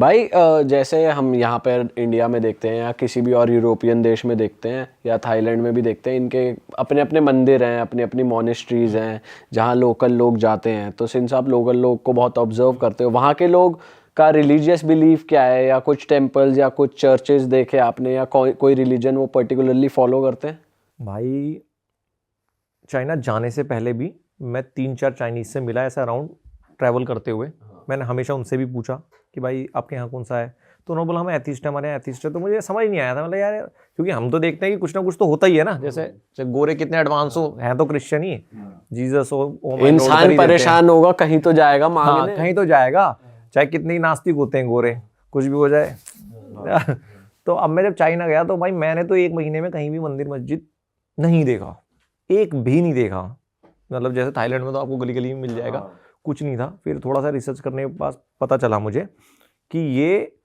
भाई जैसे हम यहाँ पर इंडिया में देखते हैं या किसी भी और यूरोपियन देश में देखते हैं या थाईलैंड में भी देखते हैं, इनके अपने अपने मंदिर हैं, अपनी अपनी मॉनेस्ट्रीज हैं जहाँ लोकल लोग जाते हैं। तो सिंस आप लोकल लोग को बहुत ऑब्जर्व करते हो, वहाँ के लोग का रिलीजियस बिलीफ क्या है, या कुछ टेम्पल्स या कुछ चर्चेज देखे आपने, या कोई रिलीजन वो पर्टिकुलरली फॉलो करते हैं? भाई चाइना जाने से पहले भी मैं 3-4 चाइनीज से मिला ऐसा अराउंड ट्रैवल करते हुए। मैंने हमेशा उनसे भी पूछा कि भाई आपके यहाँ कौन सा है, तो उन्होंने बोला हम एथिस्ट है, हमारे यहाँ एथिस्ट है। तो मुझे समझ नहीं आया था, मतलब यार क्योंकि हम तो देखते हैं कि कुछ ना कुछ तो होता ही है ना, जैसे गोरे कितने एडवांस हो, हैं तो क्रिश्चियन ही, जीसस हो, इंसान परेशान होगा कहीं तो जाएगा मांगने। हाँ कहीं तो जाएगा, चाहे कितने ही नास्तिक होते हैं गोरे, कुछ भी हो जाए। तो अब मैं जब चाइना गया तो भाई मैंने तो 1 महीने में कहीं भी मंदिर मस्जिद नहीं देखा, एक भी नहीं देखा। मतलब जैसे थाईलैंड में तो आपको गली गली में मिल जाएगा, कुछ नहीं था। फिर थोड़ा सा रिसर्च करने के बाद पता चला मुझे कि ये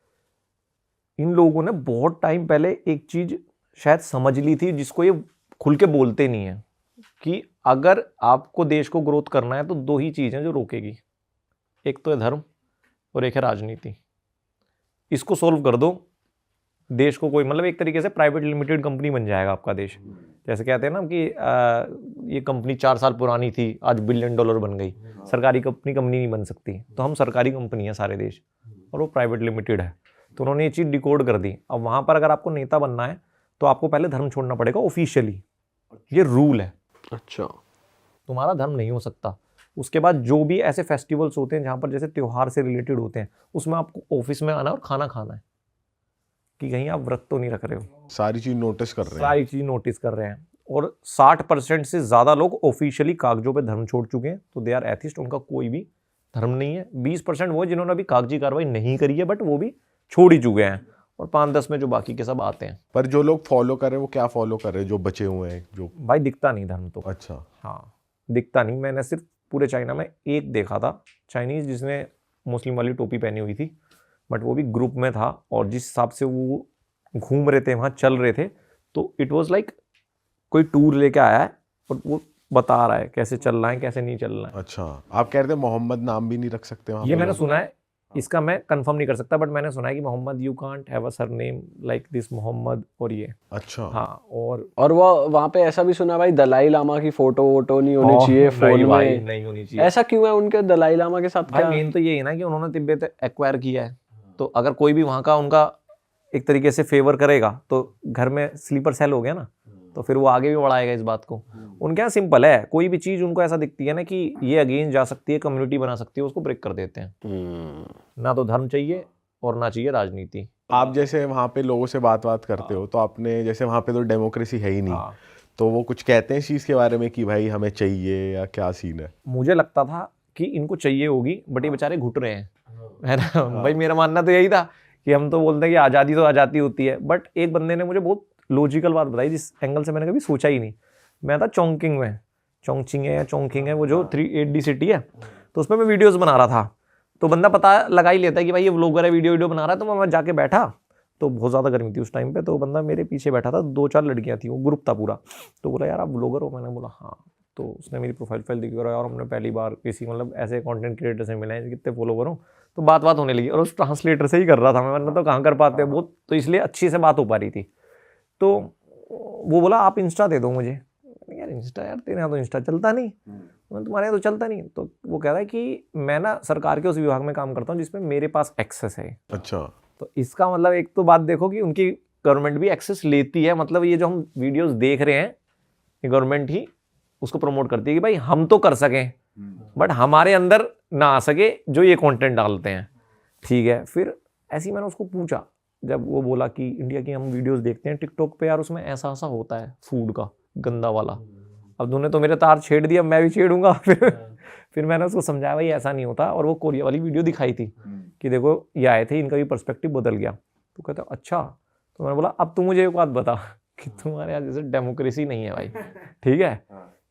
इन लोगों ने बहुत टाइम पहले एक चीज शायद समझ ली थी, जिसको ये खुल के बोलते नहीं है, कि अगर आपको देश को ग्रोथ करना है तो 2 ही चीज़ हैं जो रोकेगी, एक तो है धर्म और एक है राजनीति। इसको सोल्व कर दो, देश को कोई मतलब एक तरीके से प्राइवेट लिमिटेड कंपनी बन जाएगा आपका देश। जैसे कहते हैं ना कि ये कंपनी 4 साल पुरानी थी, आज $1 बिलियन बन गई। सरकारी कंपनी नहीं बन सकती, तो हम सरकारी कंपनी है सारे देश, और वो प्राइवेट लिमिटेड है। तो उन्होंने ये चीज़ डिकोड कर दी। अब वहाँ पर अगर आपको नेता बनना है तो आपको पहले धर्म छोड़ना पड़ेगा ऑफिशियली, ये रूल है। अच्छा, तुम्हारा धर्म नहीं हो सकता। उसके बाद जो भी ऐसे फेस्टिवल्स होते हैं जहाँ पर जैसे त्योहार से रिलेटेड होते हैं, उसमें आपको ऑफिस में आना और खाना खाना है, कि कहीं आप व्रत तो नहीं रख रहे हो। सारी चीज नोटिस कर रहे हैं, सारी चीज नोटिस कर रहे हैं। और 60% से ज्यादा लोग ऑफिशियली कागजों पे धर्म छोड़ चुके हैं, तो दे आर एथिस्ट, उनका कोई भी धर्म नहीं है। 20% वो जिन्होंने अभी कागजी कार्रवाई नहीं करी है, बट वो भी छोड़ ही चुके हैं। और 5-10 में जो बाकी के सब आते हैं। पर जो लोग फॉलो कर रहे हैं वो क्या फॉलो कर रहे हैं, जो बचे हुए हैं जो? भाई दिखता नहीं धर्म तो। अच्छा, हाँ दिखता नहीं। मैंने सिर्फ पूरे चाइना में एक देखा था चाइनीज जिसने मुस्लिम वाली टोपी पहनी हुई थी, बट वो भी ग्रुप में था, और जिस हिसाब से वो घूम रहे थे, वहाँ चल रहे थे, तो इट वाज लाइक कोई टूर लेके आया है और वो बता रहा है कैसे चलना है कैसे नहीं चलना है। अच्छा, आप कह रहे थे मोहम्मद नाम भी नहीं रख सकते वहाँ ये पे मैंने लोग? सुना है, इसका मैं कंफर्म नहीं कर सकता, बट मैंने सुना है कि Mohammad you can't have a surname like this Mohammad, और ये अच्छा, हाँ। और वो वहाँ पे ऐसा भी सुना भाई, दलाई लामा की फोटो वोटो नहीं होनी चाहिए फोन नहीं भाई, में। नहीं होनी चाहिए। ऐसा क्यों है उनके दलाई लामा के साथ? भाई क्या मेन तो ये है ना कि उन्होंने तिब्बत एक्वायर किया है, तो अगर कोई भी वहाँ का उनका एक तरीके से फेवर करेगा तो घर में स्लीपर सेल हो गया ना, तो फिर वो आगे भी बढ़ाएगा इस बात को। उनके यहाँ सिंपल है, कोई भी चीज उनको ऐसा दिखती है ना कि ये अगेंस्ट जा सकती है, कम्युनिटी बना सकती है, उसको ब्रेक कर देते हैं। ना तो धर्म चाहिए और ना चाहिए राजनीति। आप जैसे वहाँ पे लोगों से बात करते हो, तो आपने जैसे वहाँ पे तो डेमोक्रेसी है ही नहीं, तो वो कुछ कहते हैं इस चीज़ के बारे में कि भाई हमें चाहिए, या क्या सीन है? मुझे लगता था कि इनको चाहिए होगी, बट ये बेचारे घुट रहे हैं, है ना। भाई मेरा मानना तो यही था कि हम तो बोलते हैं कि आज़ादी तो आज़ादी होती है, बट एक बंदे ने मुझे बहुत लॉजिकल बात बताई जिस एंगल से मैंने कभी सोचा ही नहीं। मैं था चोंगकिंग में, चोंगचिंग है या चोंगकिंग है, वो जो 380 सिटी है, तो उसमें मैं वीडियोस बना रहा था। तो बंदा पता लगा ही लेता है कि भाई ये व्लॉगर है, वीडियो बना रहा है। तो मैं जाके बैठा, तो बहुत ज़्यादा गर्मी थी उस टाइम पे, तो बंदा मेरे पीछे बैठा था, 2-4 लड़कियाँ थी, वो ग्रुप था पूरा। तो बोला यार आप व्लॉगर हो? मैंने बोला हाँ। तो उसने मेरी प्रोफाइल दिखी और यार हमने पहली बार किसी मतलब ऐसे कंटेंट क्रिएटर से मिले हैं, कितने फॉलोवर हो। तो बात होने लगी, और उस ट्रांसलेटर से ही कर रहा था मैं, वरना तो कहाँ कर पाते हैं बहुत, तो इसलिए अच्छी से बात हो पा रही थी। तो वो बोला आप इंस्टा दे दो मुझे। यार इंस्टा, यार तेरे यहाँ तो इंस्टा चलता नहीं, तुम्हारे यहाँ तो चलता नहीं। तो वो कह रहा है कि मैं ना सरकार के उस विभाग में काम करता हूँ जिसमें मेरे पास एक्सेस है। अच्छा, तो इसका मतलब एक तो बात देखो कि उनकी गवर्नमेंट भी एक्सेस लेती है, मतलब ये जो हम वीडियोस देख रहे हैं, ये गवर्नमेंट ही उसको प्रमोट करती है कि भाई हम तो कर सकें, बट हमारे अंदर ना आ सके जो ये कंटेंट डालते हैं। ठीक है, फिर ऐसे ही मैंने उसको पूछा, जब वो बोला कि इंडिया की हम वीडियोस देखते हैं टिकटॉक पे, यार उसमें ऐसा ऐसा होता है फूड का गंदा वाला। अब तूने तो मेरे तार छेड़ दिया, मैं भी छेड़ूंगा। फिर मैंने उसको समझाया भाई ऐसा नहीं होता, और वो कोरिया वाली वीडियो दिखाई थी कि देखो ये आए थे, इनका भी पर्सपेक्टिव बदल गया। तो कहता अच्छा। तो मैंने बोला अब तू मुझे एक बात बता कि तुम्हारे यहाँ जैसे डेमोक्रेसी नहीं है भाई, ठीक है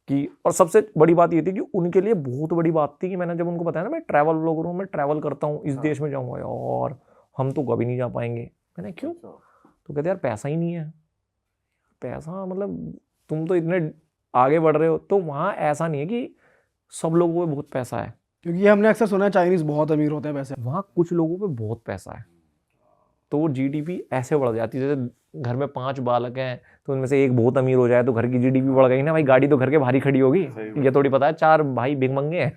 कि। और सबसे बड़ी बात ये थी कि उनके लिए बहुत बड़ी बात थी कि मैंने जब उनको बताया ना मैं ट्रैवल ब्लॉगर हूँ, मैं ट्रैवल करता हूँ, इस देश में जाऊँगा, और हम तो कभी नहीं जा पाएंगे। मैंने क्यों? तो कहते यार पैसा ही नहीं है। पैसा मतलब तुम तो इतने आगे बढ़ रहे हो, तो वहाँ ऐसा नहीं है कि सब लोगों पे बहुत पैसा है, क्योंकि ये हमने अक्सर सुना है चाइनीज बहुत अमीर होते हैं पैसे। वहाँ कुछ लोगों पे बहुत पैसा है। तो GDP ऐसे बढ़ जाती है, जैसे घर में 5 बालक हैं तो उनमें से एक बहुत अमीर हो जाए तो घर की GDP बढ़ गई ना भाई, गाड़ी तो घर के बाहर ही खड़ी होगी। ये थोड़ी पता है 4 भाई भिखमंगे हैं।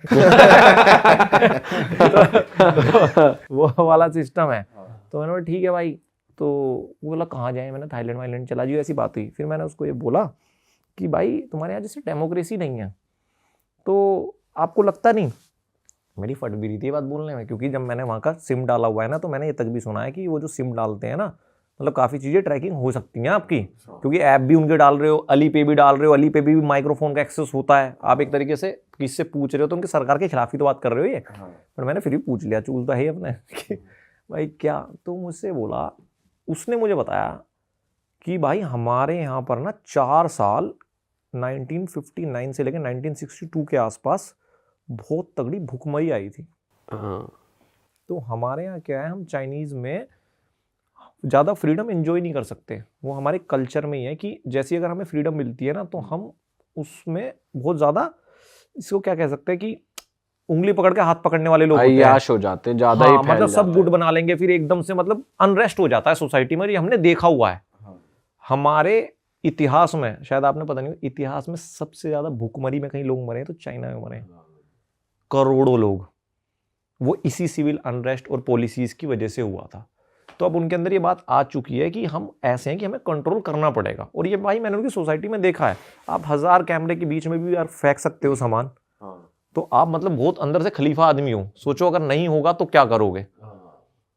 तो वो वाला सिस्टम है। तो मैंने बोला ठीक है भाई, तो वो बोला कहाँ जाए, मैंने थाईलैंड वाईलैंड चला जी, ऐसी बात हुई। फिर मैंने उसको ये बोला कि भाई तुम्हारे यहाँ जैसे डेमोक्रेसी नहीं है तो आपको लगता नहीं, मेरी फट भी रही थी बात बोलने में, क्योंकि जब मैंने वहाँ का सिम डाला हुआ है ना, तो मैंने ये तक भी सुना है कि वो जो सिम डालते हैं ना, मतलब काफ़ी चीज़ें ट्रैकिंग हो सकती हैं आपकी, क्योंकि ऐप भी उनके डाल रहे हो, अली पे भी डाल रहे हो, अली पे भी माइक्रोफोन का एक्सेस होता है। आप एक तरीके से किससे पूछ रहे हो तो उनके सरकार के खिलाफ ही तो बात कर रहे हो ये। पर मैंने फिर भी पूछ लिया, चूल तो है ही अपने कि भाई क्या, तो मुझसे बोला, उसने मुझे बताया कि भाई हमारे यहाँ पर ना 4 साल 1959 से लेकर 1962 के आसपास बहुत तगड़ी भूखमरी आई थी। तो हमारे यहाँ क्या है, हम चाइनीज़ में ज़्यादा फ्रीडम एंजॉय नहीं कर सकते। वो हमारे कल्चर में ही है कि जैसी अगर हमें फ्रीडम मिलती है ना, तो हम उसमें बहुत ज़्यादा, इसको क्या कह सकते हैं कि उंगली पकड़ के हाथ पकड़ने वाले लोग होते हैं, अय्याश हो जाते हैं, ज़्यादा ही फैल मतलब सब जाता गुड बना लेंगे, फिर एकदम से मतलब अनरेस्ट हो जाता है सोसाइटी में। ये हमने देखा हुआ है हमारे इतिहास में, शायद आपने पता नहीं, इतिहास में सबसे ज़्यादा भूखमरी में कहीं लोग मरे हैं तो चाइना में मरे, करोड़ों लोग। वो इसी सिविल अनरेस्ट और पॉलिसीज की वजह से हुआ था। तो अब उनके अंदर ये बात आ चुकी है कि हम ऐसे हैं कि हमें कंट्रोल करना पड़ेगा। और ये भाई मैंने उनकी सोसाइटी में देखा है, आप 1000 कैमरे के बीच में भी यार फेंक सकते हो सामान, तो आप मतलब बहुत अंदर से खलीफा आदमी हो। सोचो अगर नहीं होगा तो क्या करोगे,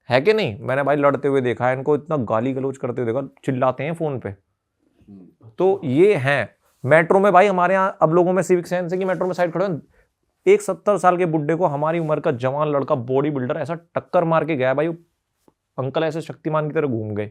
है कि नहीं। मैंने भाई लड़ते हुए देखा है इनको, इतना गाली गलौज करते हुए देखा, चिल्लाते हैं फोन पे। तो ये हैं मेट्रो में भाई, हमारे यहाँ अब लोगों में सिविक सेंस है कि मेट्रो में साइड खड़े हो, एक 70 साल के बुड्ढे को हमारी उम्र का जवान लड़का बॉडी बिल्डर ऐसा टक्कर मार के गया भाई, अंकल ऐसे शक्तिमान की तरह घूम गए।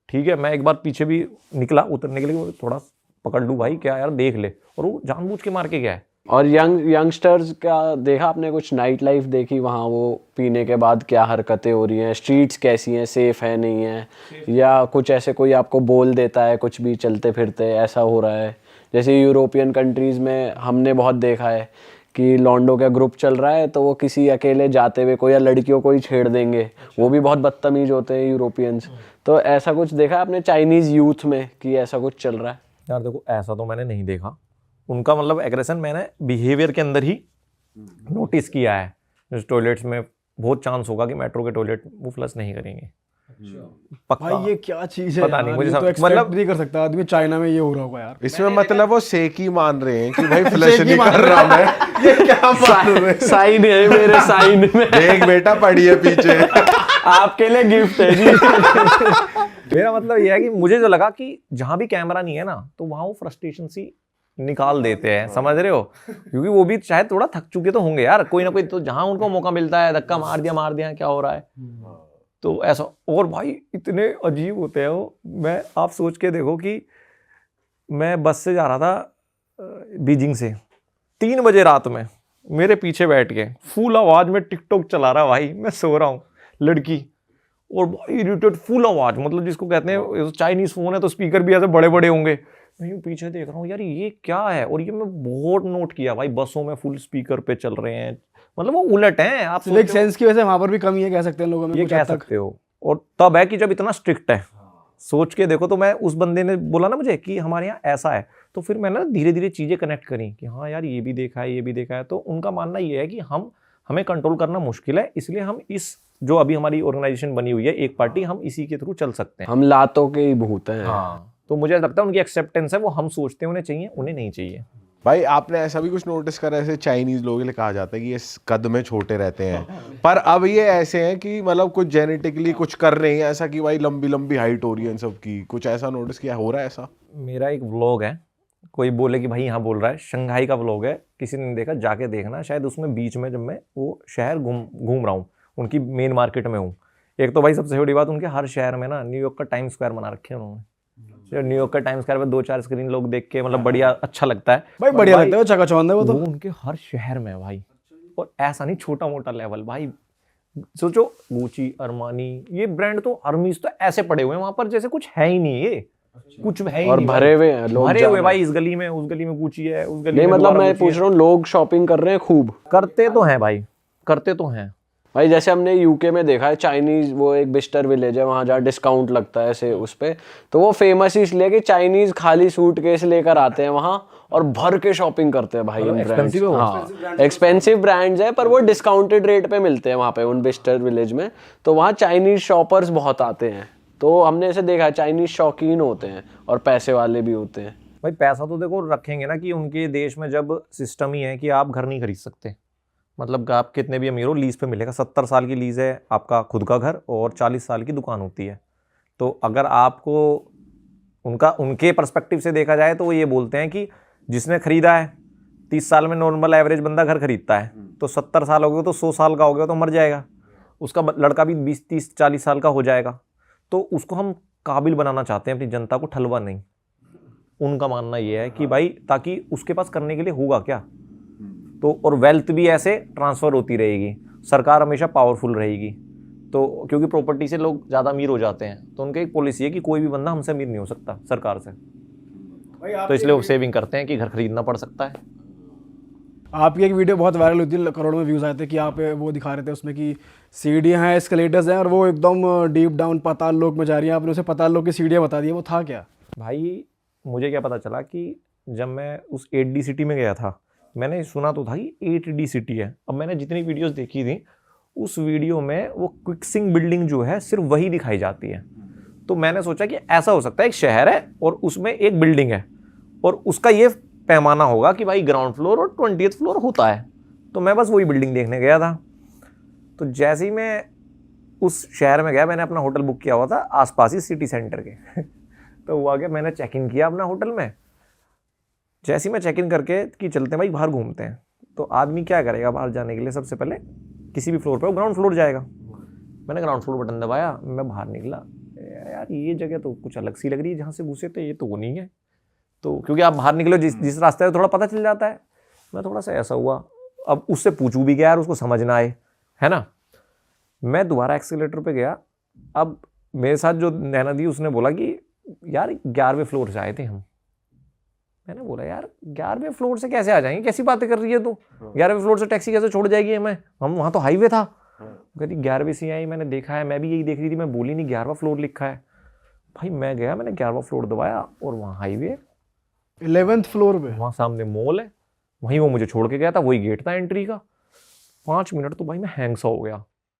ठीक है, मैं एक बार पीछे भी निकला, उतरने के लिए थोड़ा पकड़ लूँ भाई, क्या यार देख ले, और वो जानबूझ के मार के गया है। और यंगस्टर्स का देखा आपने, कुछ नाइट लाइफ देखी वहाँ, वो पीने के बाद क्या हरकतें हो रही हैं, स्ट्रीट्स कैसी हैं, सेफ है नहीं है, या कुछ ऐसे कोई आपको बोल देता है कुछ भी चलते फिरते, ऐसा हो रहा है। जैसे यूरोपियन कंट्रीज़ में हमने बहुत देखा है कि लॉन्डो का ग्रुप चल रहा है तो वो किसी अकेले जाते हुए कोई या लड़कियों को ही छेड़ देंगे, वो भी बहुत बदतमीज होते हैं यूरोपियंस। तो ऐसा कुछ देखा आपने चाइनीज़ यूथ में कि ऐसा कुछ चल रहा है? यार देखो, ऐसा तो मैंने नहीं देखा, उनका मतलब एग्रेशन मैंने बिहेवियर के अंदर ही नोटिस किया है। जैसे टॉयलेट्स में बहुत चांस होगा कि मेट्रो के टॉयलेट वो फ्लश नहीं करेंगे, पक्का। भाई ये क्या चीज है पता नहीं, मुझे तो मतलब एक्सपेक्ट नहीं कर सकता आदमी चाइना में ये हो रहा होगा यार। इसमें मतलब वो सेकी मान रहे हैं कि भाई फ्लश नहीं कर रहा मैं, ये क्या मान रहे हैं? साइन है मेरे साइन में, देख बेटा पड़ी है पीछे, आपके लिए गिफ्ट है जी। मेरा मतलब यह है कि मुझे जो लगा कि जहां भी कैमरा नहीं है ना, तो वहां वो फ्रस्ट्रेशन सी निकाल देते हैं, समझ रहे हो, क्योंकि वो भी शायद थोड़ा थक चुके तो होंगे यार, कोई ना कोई तो जहां उनको मौका मिलता है धक्का मार दिया क्या हो रहा है, तो ऐसा। और भाई इतने अजीब होते हैं वो, मैं आप सोच के देखो कि मैं बस से जा रहा था बीजिंग से, 3 बजे रात में मेरे पीछे बैठ के फुल आवाज में टिकटॉक चला रहा भाई, मैं सो रहा हूँ, लड़की, और भाई इरिटेट फुल आवाज, मतलब जिसको कहते हैं चाइनीज फोन है तो स्पीकर भी ऐसे बड़े बड़े होंगे। मैं यूँ पीछे देख रहा हूँ यार ये क्या है, और ये मैं बहुत नोट किया भाई, बसों में फुल स्पीकर पे चल रहे हैं, मतलब वो उलट हैं। आप सिविक सेंस की वजह से वहां पर भी कमी है, कह सकते हैं लोगों में, ये कुछ कह हद तक। सकते हो। और तब है कि जब इतना स्ट्रिक्ट है, सोच के देखो। तो मैं, उस बंदे ने बोला ना मुझे कि हमारे यहाँ ऐसा है, तो फिर मैंने धीरे धीरे चीजें कनेक्ट करी कि हाँ यार ये भी देखा है, ये भी देखा है। तो उनका मानना ये है कि हमें कंट्रोल करना मुश्किल है, इसलिए हम इस जो अभी हमारी ऑर्गेनाइजेशन बनी हुई है एक पार्टी, हम इसी के थ्रू चल सकते हैं। हम लातों के ही भूत हैं। हाँ, तो मुझे लगता है उनकी एक्सेप्टेंस है, वो हम सोचते हैं उन्हें चाहिए, उन्हें नहीं चाहिए। भाई आपने ऐसा भी कुछ नोटिस करा, ऐसे चाइनीज लोगों के लिए कहा जाता है कि ये कद में छोटे रहते हैं, पर अब ये ऐसे हैं कि मतलब कुछ जेनेटिकली कुछ कर रहे हैं ऐसा कि भाई लंबी लंबी हाइट हो रही है इन सब की, कुछ ऐसा नोटिस किया, हो रहा है ऐसा? मेरा एक व्लॉग है, कोई बोले कि भाई यहाँ बोल रहा है, शंघाई का व्लॉग है, किसी ने नहीं देखा जाके देखना। शायद उसमें बीच में जब मैं वो शहर घूम रहा हूँ, उनकी मेन मार्केट में हूँ। एक तो भाई सबसे बड़ी बात, उनके हर शहर में ना न्यूयॉर्क का टाइम स्क्वायर बना रखे हैं उन्होंने। न्यूयॉर्क का टाइम स्क्वायर पे 2-4 स्क्रीन लोग देख के मतलब बढ़िया अच्छा लगता है भाई, बढ़िया लगता है, चकाचौंध है वो तो। उनके हर शहर में भाई, और ऐसा नहीं छोटा मोटा लेवल भाई। सोचो गुची, अरमानी, ये ब्रांड तो, हर्मीज तो ऐसे पड़े हुए हैं वहां पर जैसे कुछ है ही नहीं, ये कुछ है ही और नहीं, भरे हुए हैं लोग, भरे हुए भाई, इस गली में, उस गली में गुची है, उस गली नहीं में मतलब दोबारा मैं गुची पूछ है। रहा हूँ, लोग शॉपिंग कर रहे हैं खूब, करते तो हैं भाई, करते तो हैं, भाई जैसे हमने यूके में देखा है, चाइनीज वो एक बिस्टर विलेज है वहाँ जहाँ डिस्काउंट लगता है ऐसे उस पे, तो वो फेमस इसलिए कि चाइनीज खाली सूटकेस लेकर आते हैं वहाँ और भर के शॉपिंग करते हैं भाई इन ब्रांड्स। expensive है वो? हाँ एक्सपेंसिव ब्रांड्स है, पर वो डिस्काउंटेड रेट पे मिलते हैं वहाँ पे उन बिस्टर विलेज में, तो वहाँ चाइनीज शॉपर्स बहुत आते हैं। तो हमने ऐसे देखा है चाइनीज शौकीन होते हैं और पैसे वाले भी होते हैं। भाई पैसा तो देखो रखेंगे ना, कि उनके देश में जब सिस्टम ही है कि आप घर नहीं खरीद सकते, मतलब आप कितने भी अमीर हो लीज पे मिलेगा। 70 साल की लीज है आपका खुद का घर और 40 साल की दुकान होती है। तो अगर आपको उनके पर्सपेक्टिव से देखा जाए तो वो ये बोलते हैं कि जिसने खरीदा है 30 साल में, नॉर्मल एवरेज बंदा घर खरीदता है, तो 70 साल हो गए तो 100 साल का हो गया तो मर जाएगा, उसका लड़का भी 20 30 40 साल का हो जाएगा। तो उसको हम काबिल बनाना चाहते हैं अपनी जनता को, ठलवा नहीं। उनका मानना ये है कि भाई ताकि उसके पास करने के लिए होगा क्या, तो और वेल्थ भी ऐसे ट्रांसफ़र होती रहेगी, सरकार हमेशा पावरफुल रहेगी। तो क्योंकि प्रॉपर्टी से लोग ज़्यादा अमीर हो जाते हैं, तो उनकी एक पॉलिसी है कि कोई भी बंदा हमसे अमीर नहीं हो सकता सरकार से, तो इसलिए वो सेविंग करते हैं कि घर खरीदना पड़ सकता है। आपकी एक वीडियो बहुत वायरल हुई थी, करोड़ों में व्यूज आए थे कि आप वो दिखा रहे थे उसमें कि सीढ़ियाँ हैं, एस्केलेटर्स हैं और वो एकदम डीप डाउन पाताल लोक में जा रही हैं, आपने उसे पाताल लोक की सीढ़ियाँ बता दी, वो था क्या? भाई मुझे क्या पता चला कि जब मैं उस 8D सिटी में गया था, मैंने सुना तो था कि 8D सिटी है। अब मैंने जितनी वीडियोस देखी थी उस वीडियो में वो क्विक्सिंग बिल्डिंग जो है सिर्फ वही दिखाई जाती है। तो मैंने सोचा कि ऐसा हो सकता है एक शहर है और उसमें एक बिल्डिंग है और उसका ये पैमाना होगा कि भाई ग्राउंड फ्लोर और 20th फ्लोर होता है। तो मैं बस वही बिल्डिंग देखने गया था। तो जैसे ही मैं उस शहर में गया, मैंने अपना होटल बुक किया हुआ था आसपास ही सिटी सेंटर के तो वो आ गया, मैंने चेक इन किया अपना होटल में। जैसे ही मैं चेक इन करके कि चलते हैं भाई बाहर घूमते हैं, तो आदमी क्या करेगा बाहर जाने के लिए, सबसे पहले किसी भी फ्लोर पे वो ग्राउंड फ्लोर जाएगा। मैंने ग्राउंड फ्लोर बटन दबाया, मैं बाहर निकला, यार ये जगह तो कुछ अलग सी लग रही है, जहाँ से घुसे थे ये तो वो नहीं है। तो क्योंकि आप बाहर निकलो जिस रास्ते से थोड़ा पता चल जाता है, मैं थोड़ा सा ऐसा हुआ। अब उससे पूछूं भी क्या यार, उसको समझ ना आए, है ना। मैं दोबारा एक्सीलेटर पे गया। अब मेरे साथ जो नैना दी उसने बोला कि यार 11वें फ्लोर से आए थे हम। मैंने बोला यार 11वें फ्लोर से कैसे आ जाएंगे, कैसी बातें कर रही है तू, 11वें फ्लोर से टैक्सी कैसे छोड़ जाएगी हमें, हम वहाँ तो हाईवे था। कहती 11वें से आई, मैंने देखा है, मैं भी यही देख रही थी, मैं बोली नहीं 11वां फ्लोर लिखा है। भाई मैं गया, मैंने 11वां फ्लोर दबाया और वहाँ हाईवे, 11th फ्लोर पे वहाँ सामने मॉल है, वहीं वो मुझे छोड़ के गया था, वही गेट था एंट्री का। 5 मिनट तो भाई मैं हैंग सा हो गया।